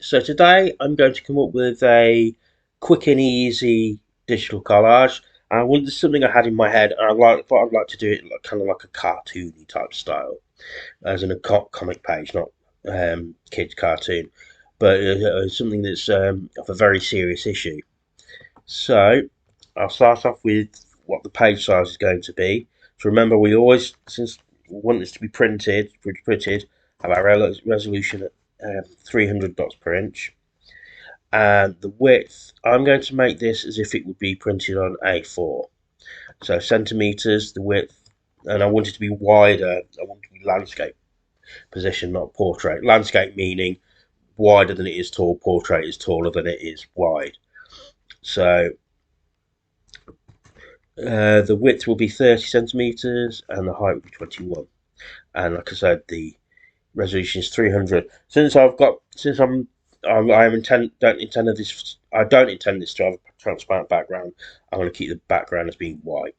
So today I'm going to come up with a quick and easy digital collage. And I wanted something I had in my head, and thought I'd like to do it like, kind of like a cartoony type style, as in a comic page, not kids cartoon, but something that's of a very serious issue. So I'll start off with what the page size is going to be. So remember, we always, since we want this to be printed, have our resolution at 300 dots per inch. And the width, I'm going to make this as if it would be printed on A4. So centimeters, the width, and I want it to be wider. I want it to be landscape position, not portrait. Landscape meaning wider than it is tall. Portrait is taller than it is wide. So the width will be 30 centimeters and the height will be 21. And like I said, the resolution is 300. Since I don't intend this to have a transparent background. I'm going to keep the background as being white,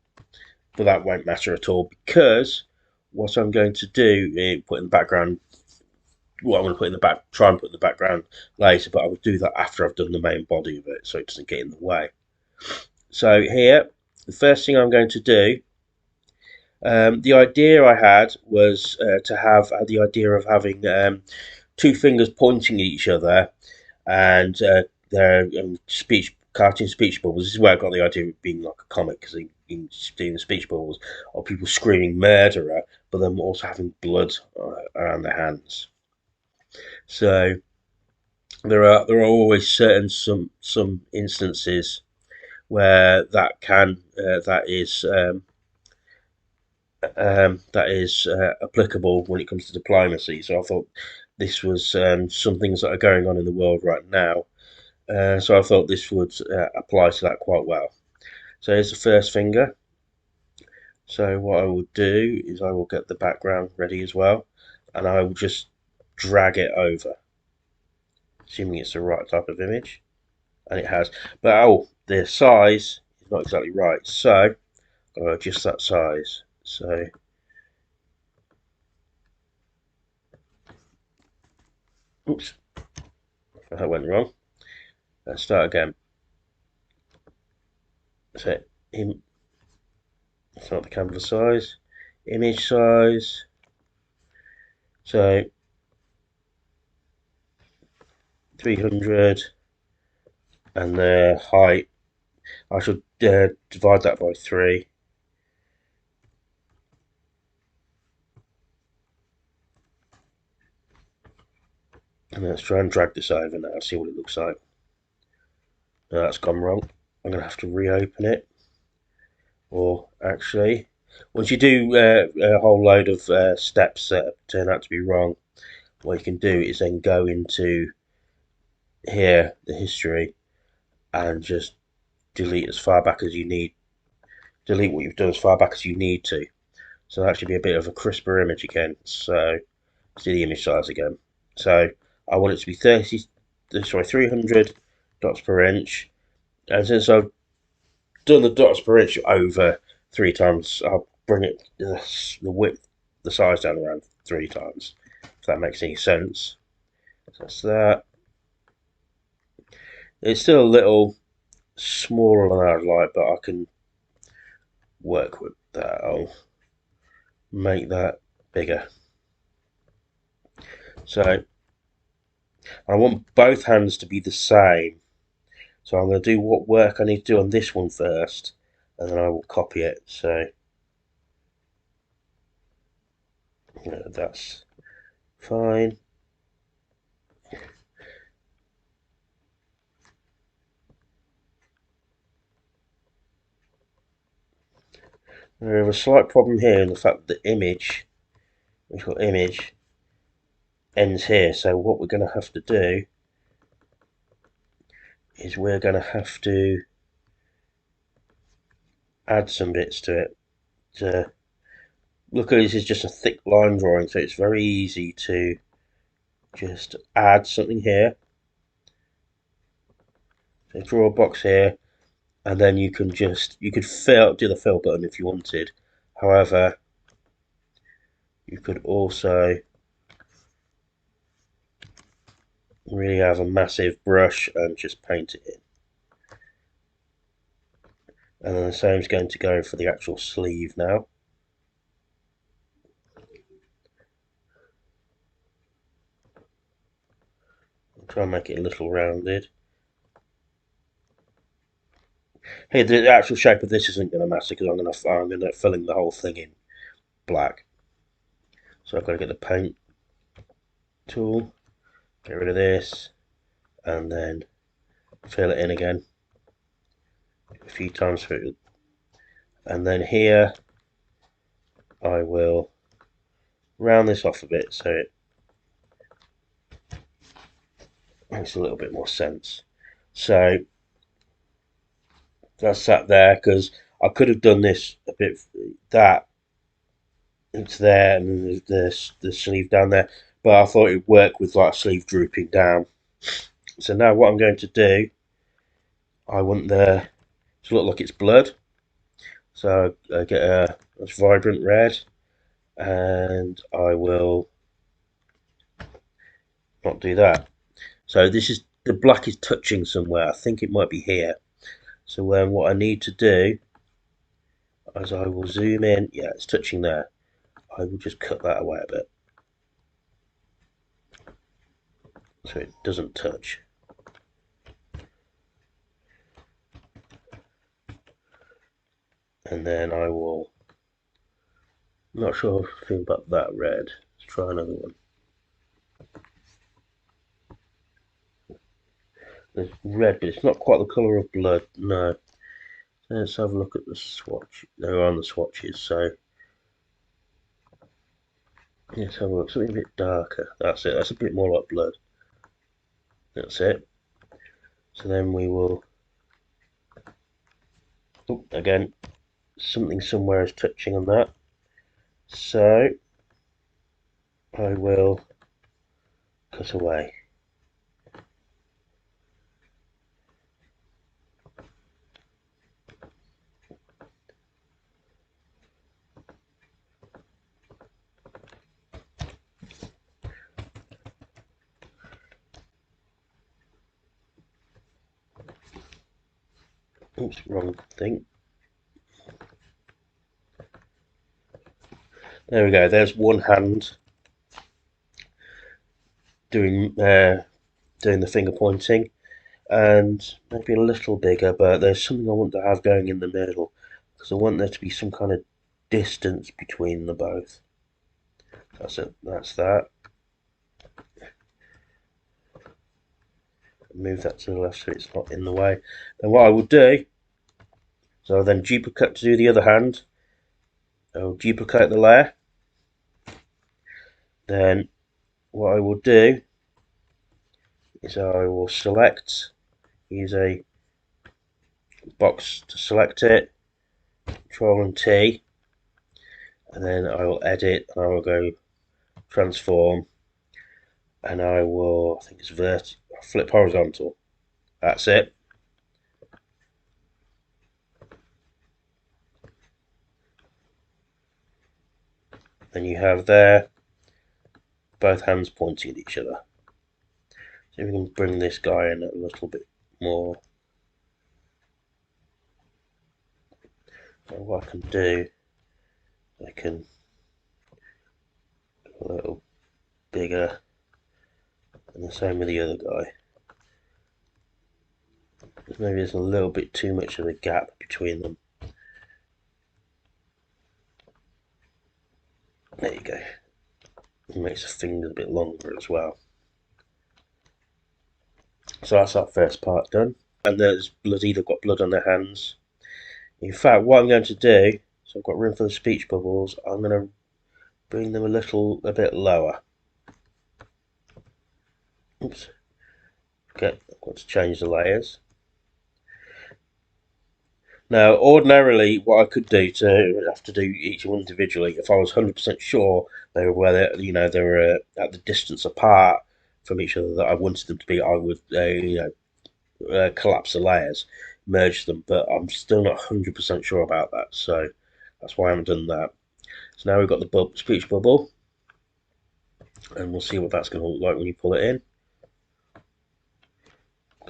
but that won't matter at all because what I'm going to do is put in the background. What I'm going to put in the back, try and put in the background later, but I will do that after I've done the main body of it, so it doesn't get in the way. So here, the first thing I'm going to do. The idea I had was the idea of having two fingers pointing at each other, and their cartoon speech bubbles. This is where I got the idea of it being like a comic, because in doing the speech bubbles are people screaming murderer, but then also having blood around their hands. So there are always some instances where that is applicable when it comes to diplomacy. So I thought this was some things that are going on in the world right now. So I thought this would apply to that quite well. So here's the first finger. So what I will do is I will get the background ready as well, and I will just drag it over, assuming it's the right type of image, and it has. But the size is not exactly right, so I'll adjust that size. So oops, that went wrong. Let's start again. So it's not the canvas size, image size. So 300, and the height, I should divide that by 3. And let's try and drag this over now, see what it looks like. No, that's gone wrong. I'm going to have to reopen it. Or actually, once you do a whole load of steps that turn out to be wrong, what you can do is then go into here, the history, and just delete as far back as you need. Delete what you've done as far back as you need to. So that should be a bit of a crisper image again. So let's do the image size again. So I want it to be 300 dots per inch. And since I've done the dots per inch over 3 times, I'll bring it the width, the size down around 3 times. If that makes any sense. So that's that. It's still a little smaller than I'd like, but I can work with that. I'll make that bigger. So I want both hands to be the same. So I'm going to do what work I need to do on this one first, and then I will copy it. So that's fine. We have a slight problem here in the fact that the image, ends here. So what we're going to have to do is we're going to have to add some bits to it. Look, this is just a thick line drawing, so it's very easy to just add something here. So draw a box here, and then you could do the fill button if you wanted. However, you could also really have a massive brush and just paint it in. And then the same is going to go for the actual sleeve now. I'll try and make it a little rounded. Hey, the actual shape of this isn't going to matter because I'm going to fill in the whole thing in black. So I've got to get the paint tool, get rid of this, and then fill it in again a few times for it. And then here I will round this off a bit so it makes a little bit more sense. So that's that there, because I could have done this a bit that it's there and the sleeve down there, but I thought it'd work with like a sleeve drooping down. So now what I'm going to do, I want the to look like it's blood, so I get a vibrant red, and I will not do that. So this is the black is touching somewhere. I think it might be here. So what I need to do is I will zoom in. Yeah, it's touching there. I will just cut that away a bit so it doesn't touch. And then I will, not sure I feel about that red. Let's try another one. There's red, but it's not quite the colour of blood. No. Let's have a look at the swatch. They're on the swatches, so let's have a look. Something a bit darker. That's it. That's a bit more like blood. That's it. So then we will. Oh, again, something somewhere is touching on that. So I will cut away. Oops, wrong thing. There we go. There's one hand doing the finger pointing, and maybe a little bigger. But there's something I want to have going in the middle because I want there to be some kind of distance between the both. That's it. That's that. Move that to the left so it's not in the way. Then what I will do, so I'll then duplicate to do the other hand. I'll duplicate the layer. Then what I will do is I will select, use a box to select it, Control and T, and then I will edit and I will go transform, and I will, I think it's flip horizontal. That's it. Then you have there both hands pointing at each other. So we can bring this guy in a little bit more. So what I can do, I can go a little bigger, and the same with the other guy. Because maybe there's a little bit too much of a gap between them. There you go. It makes the fingers a bit longer as well. So that's that first part done. And there's blood, either got blood on their hands. In fact, what I'm going to do, so I've got room for the speech bubbles, I'm going to bring them a bit lower. Oops. Okay, I've got to change the layers. Now, ordinarily, what I could do to have to do each one individually, if I was 100% sure they were where they were at the distance apart from each other that I wanted them to be, I would collapse the layers, merge them. But I'm still not 100% sure about that, so that's why I haven't done that. So now we've got the speech bubble, and we'll see what that's going to look like when you pull it in.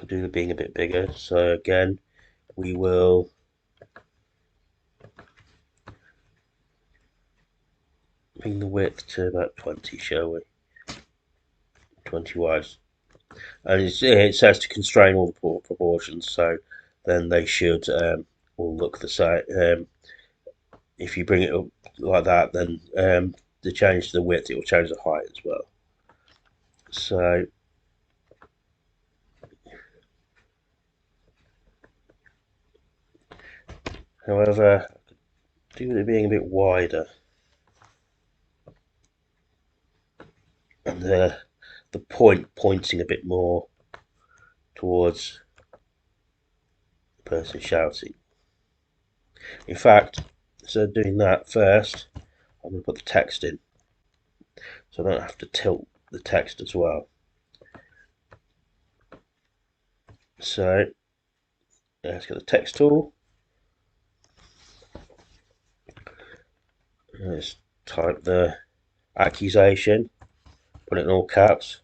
could do with being a bit bigger. So again, we will bring the width to about 20, shall we? 20 wide. And it says to constrain all the proportions, so then they should all look the same. If you bring it up like that, then to change the width, it will change the height as well. So however, do with it being a bit wider, and the point pointing a bit more towards the person shouting. In fact, instead of doing that first, I'm going to put the text in, so I don't have to tilt the text as well. So let's get the text tool. Let's type the accusation, put it in all caps.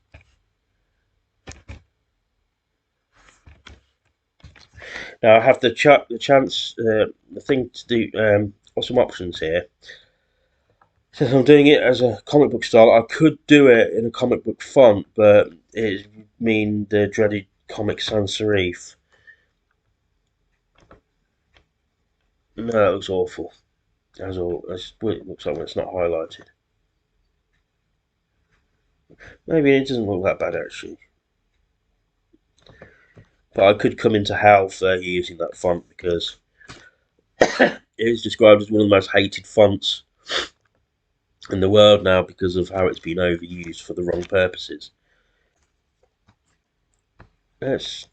Now I have the chance, the thing to do, some options here. Since I'm doing it as a comic book style, I could do it in a comic book font, but it would mean the dreaded Comic Sans Serif. No, it looks awful. That's all. That's what it looks like when it's not highlighted. Maybe it doesn't look that bad actually. But I could come into hell for using that font because it is described as one of the most hated fonts in the world now because of how it's been overused for the wrong purposes. Let's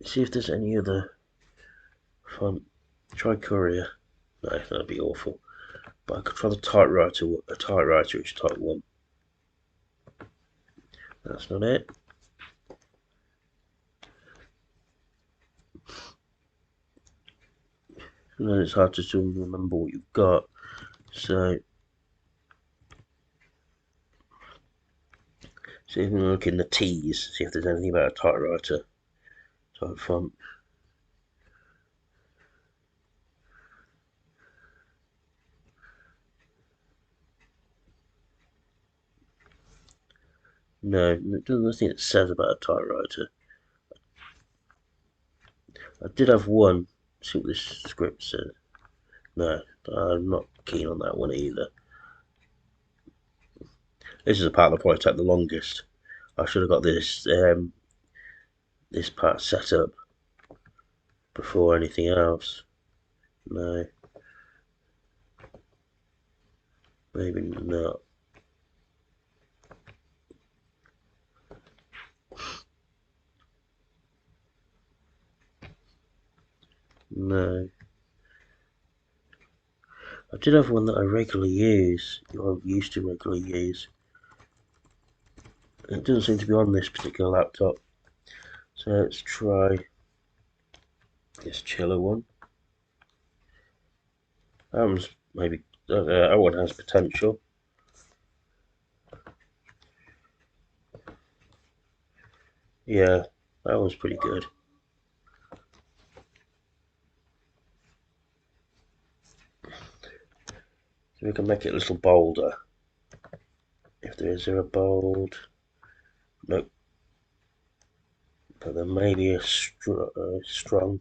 see if there's any other font. Try Courier. No, that'd be awful. But I could try the typewriter. A typewriter which type 1. That's not it. And then it's hard to remember what you've got. So see if we look in the T's, see if there's anything about a typewriter type font. No, there's nothing that says about a typewriter. I did have one. See what this script says. No, I'm not keen on that one either. This is the part that'll probably take the longest. I should have got this this part set up before anything else. No, maybe not. No. I did have one that I regularly use, or used to regularly use. It doesn't seem to be on this particular laptop. So let's try this chiller one. That one's maybe, that one has potential. Yeah, that one's pretty good. So we can make it a little bolder. If there is a bold, nope. But there may be a strong.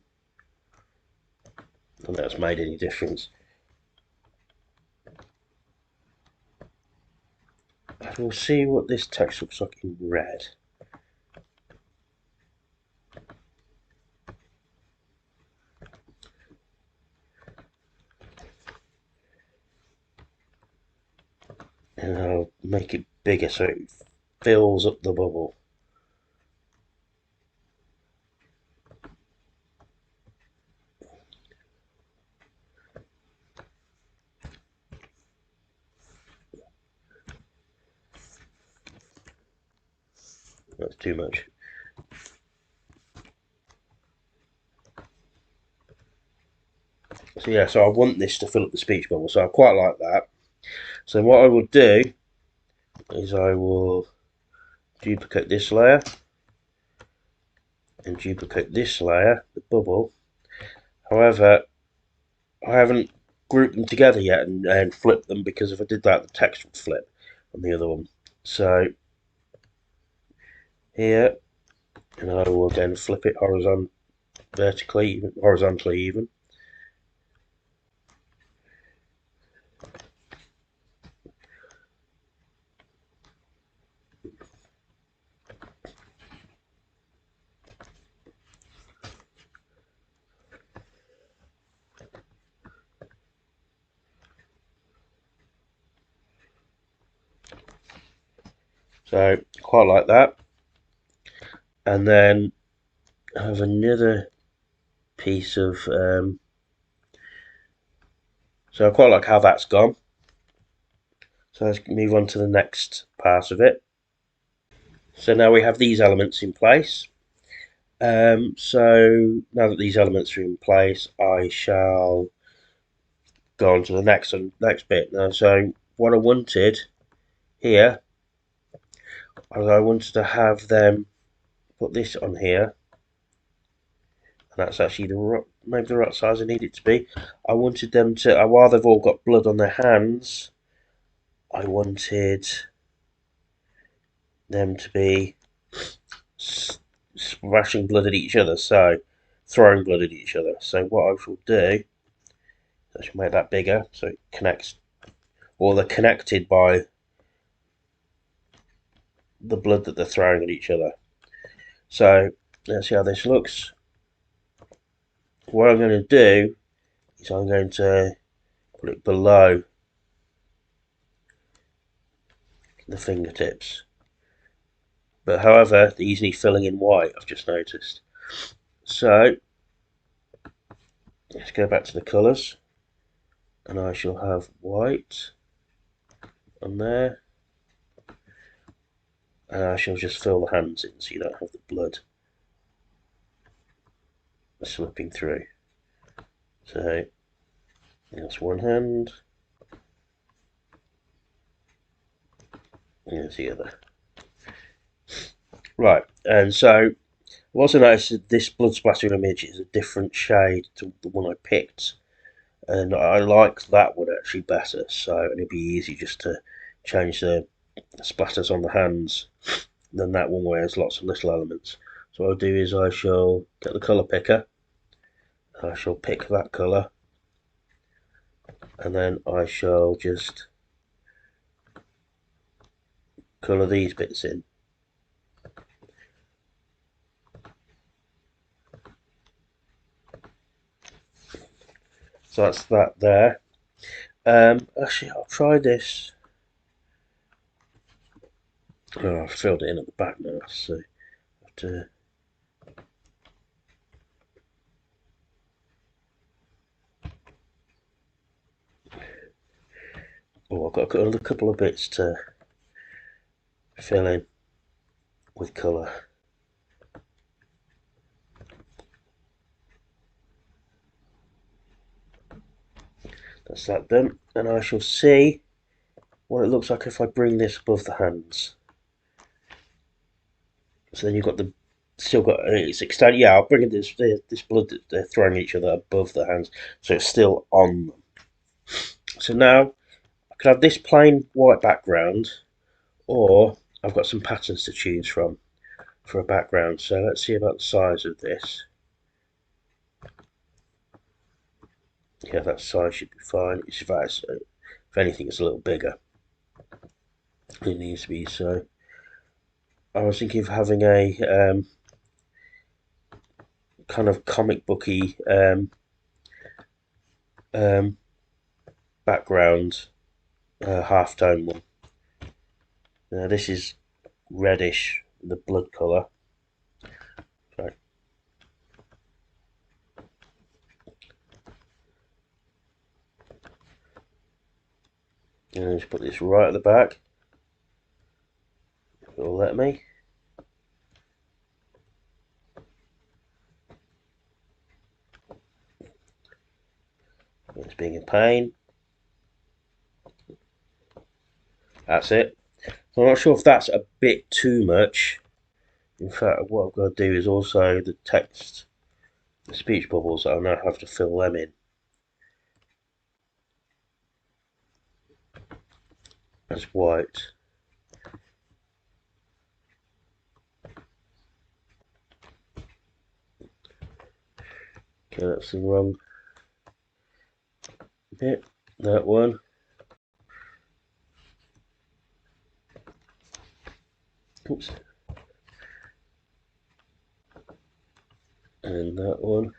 I don't think that's made any difference. We'll see what this text looks like in red. And I'll make it bigger so it fills up the bubble. That's too much. So yeah, so I want this to fill up the speech bubble, so I quite like that. So what I will do is I will duplicate this layer, and duplicate this layer, the bubble. However, I haven't grouped them together yet and flipped them, because if I did that, the text would flip on the other one. So here, and I will again flip it horizontally even. So quite like that. And then I have another piece of so I quite like how that's gone. So let's move on to the next part of it. So now we have these elements in place. So now that these elements are in place, I shall go on to the next bit. Now, so what I wanted here is I wanted to have them put this on here, and that's actually maybe the right size I need it to be. I wanted them to, while they've all got blood on their hands, I wanted them to be splashing blood at each other, so throwing blood at each other. So what I shall do, I shall make that bigger so it connects, or they're connected by the blood that they're throwing at each other. So let's see how this looks. What I'm going to do is I'm going to put it below the fingertips. But however, they're easily filling in white, I've just noticed. So let's go back to the colours, and I shall have white on there, and I shall just fill the hands in so you don't have the blood slipping through. So that's one hand, and there's the other. Right, and so I've also noticed that this blood splattering image is a different shade to the one I picked, and I like that one actually better, so it'd be easy just to change the splatters on the hands than that one where there's lots of little elements. So what I'll do is I shall get the colour picker, I shall pick that colour, and then I shall just colour these bits in. So that's that there. Actually, I'll try this. Oh, I've filled it in at the back now, so I have to. Oh, I've got another couple of bits to fill in with colour. That's that done, and I shall see what it looks like if I bring this above the hands. So then you've got still got it's extended. Yeah, I'll bring this blood that they're throwing each other above the hands, so it's still on them. So now I could have this plain white background, or I've got some patterns to choose from for a background. So let's see about the size of this. Yeah, that size should be fine. If anything, it's a little bigger. It needs to be so. I was thinking of having a kind of comic booky um, background, halftone one. Now this is reddish, the blood colour. Sorry. And just put this right at the back. It'll let me. It's being a pain. That's it. So I'm not sure if that's a bit too much In fact, what I've got to do is also the text, the speech bubbles. I'll now have to fill them in as white. Okay, that's the wrong bit. That one. Oops. And that one.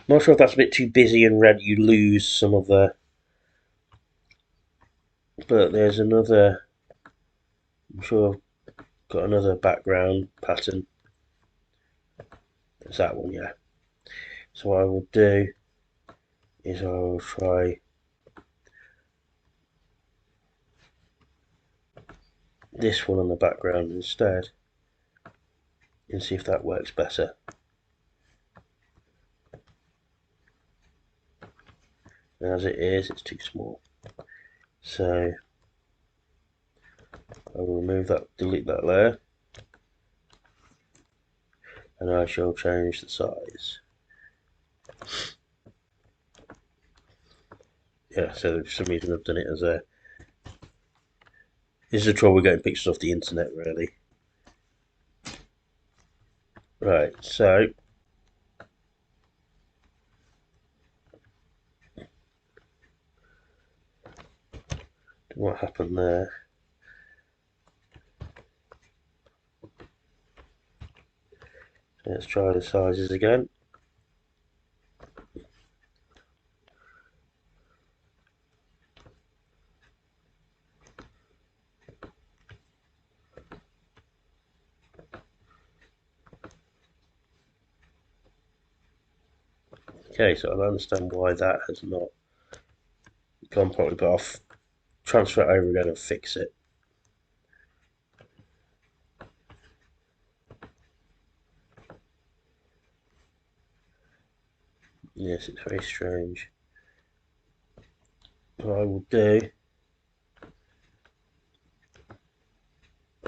Not sure if that's a bit too busy and red. You lose some of the. But there's another. I'm sure I've got another background pattern. There's that one, yeah. So what I will do is I will try this one on the background instead and see if that works better. And as it is, it's too small. So I will remove that, delete that layer, and I shall change the size. Yeah, so for some reason I've done it as a. This is the trouble with getting pictures off the internet, really. Right, so what happened there? Let's try the sizes again. Okay, so I understand why that has not gone properly, but I'll transfer it over again and fix it. Yes, it's very strange. What I will do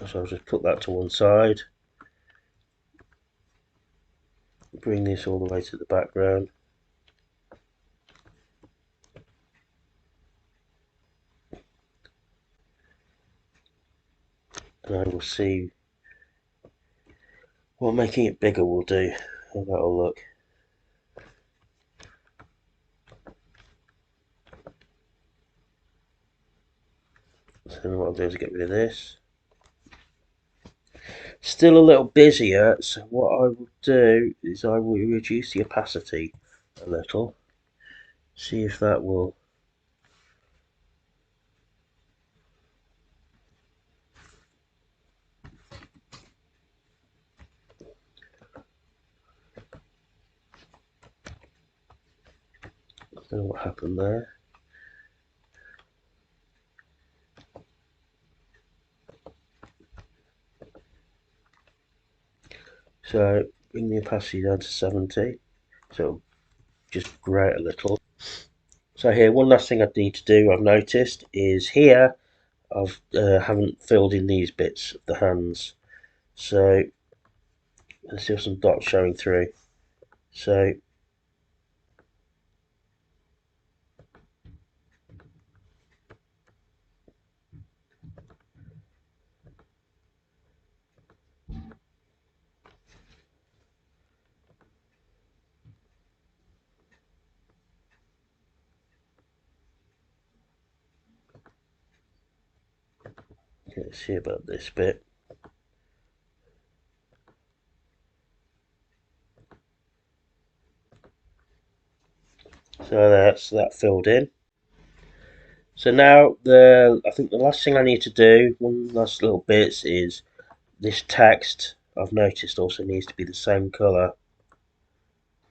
is I'll just put that to one side, bring this all the way to the background, and I will see what making it bigger will do, how that'll look. So what I'll do is get rid of this. Still a little busier, so what I will do is I will reduce the opacity a little, see if that will. I don't know what happened there. So bring the opacity down to 70, so it'll just grey it a little. So here, one last thing I need to do, I've noticed, is here I've haven't filled in these bits of the hands. So let's see some dots showing through. So let's see about this bit. So that's that filled in. So now I think the last thing I need to do, one last little bit, is this text. I've noticed also needs to be the same colour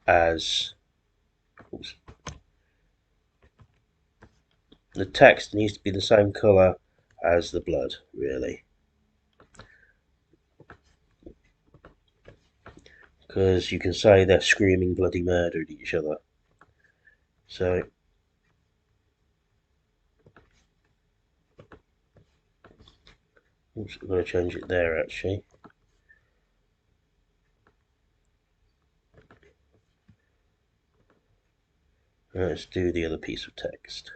as. Oops, the text needs to be the same colour as the blood, really, because you can say they're screaming bloody murder at each other. So oops, I'm going to change it there actually. Let's do the other piece of text.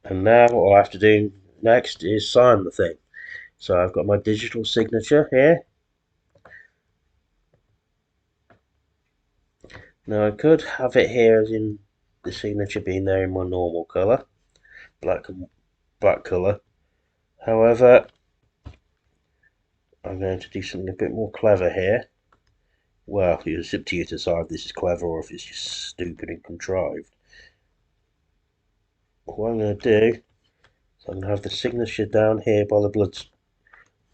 And now all I have to do next is sign the thing. So I've got my digital signature here. Now I could have it here as in the signature being there in my normal colour, black colour. However, I'm going to do something a bit more clever here. Well, it's up to you to decide if this is clever or if it's just stupid and contrived. What I'm going to do is I'm going to have the signature down here by the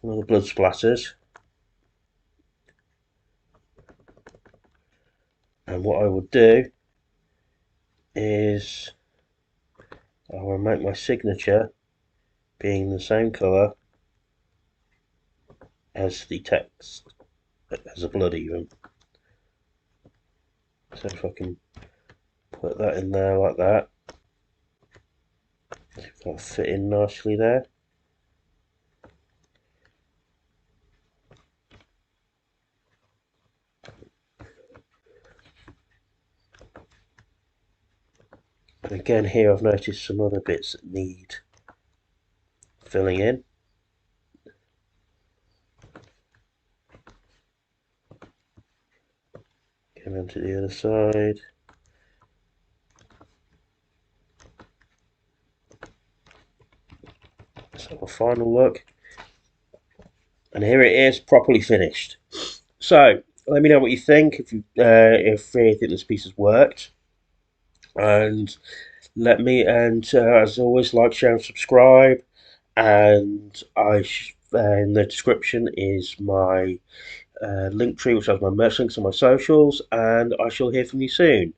one of the blood splatters. And what I will do is I will make my signature being the same colour as the text, as the blood even. So if I can put that in there like that, if that'll fit in nicely there. And again here I've noticed some other bits that need filling in. Come on to the other side. Let's have a final look. And here it is, properly finished. So let me know what you think, if you think this piece has worked, and let me, and as always, like, share, and subscribe. And in the description is my link tree, which has my merch links and my socials, and I shall hear from you soon.